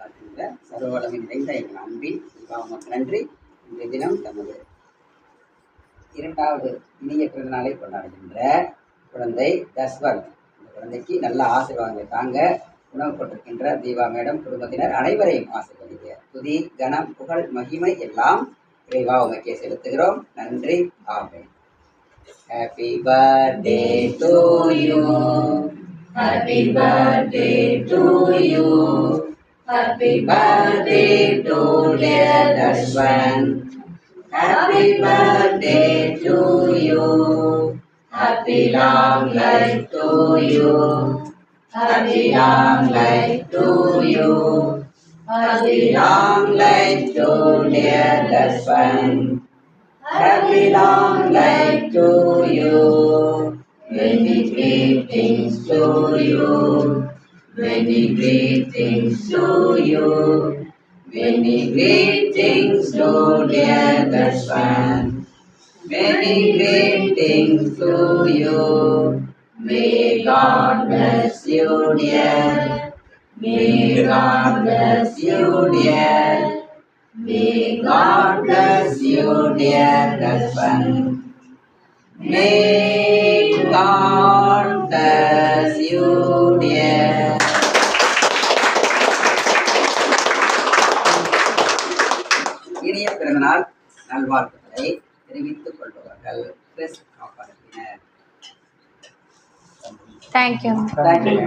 பார்க்கின்ற சர்வவளமின் நிறைந்த எங்கள் அன்பின் உமக்கு நன்றி. இன்றைய தினம் தமது 2வது இனிய பிறந்தநாளை கொண்டாடுகின்ற குழந்தை தஸ்வந்த். இந்த குழந்தைக்கு நல்ல ஆசீர்வாதங்களை தாங்க உணவுப்பட்டிருக்கின்ற தீபா மேடம் குடும்பத்தினர் அனைவரையும் ஆசீர்வதிக்க துதி கனம் புகழ் மகிமை எல்லாம் இறைவா உமக்கே செலுத்துகிறோம். நன்றி. ஆமென். Happy birthday to you. Happy birthday to you. Happy birthday to dear Dashwan. Happy birthday to you. Happy long life to you. Happy long life to you. Happy long life to dear Dashwan. Happy long life to you. Many greetings to you. Many greetings to you. Many greetings to dear Dashwan. Many greetings to you. May God bless you, dear. May God bless you, dear. May God bless you, dear Dashwan. May God bless you, dear. இனிய பிறந்தநாள் நல்வாழ்த்துக்களை தெரிவித்துக் கொள்பவர்கள் Chris காப்பாளத்தினர். Thank you. Thank you.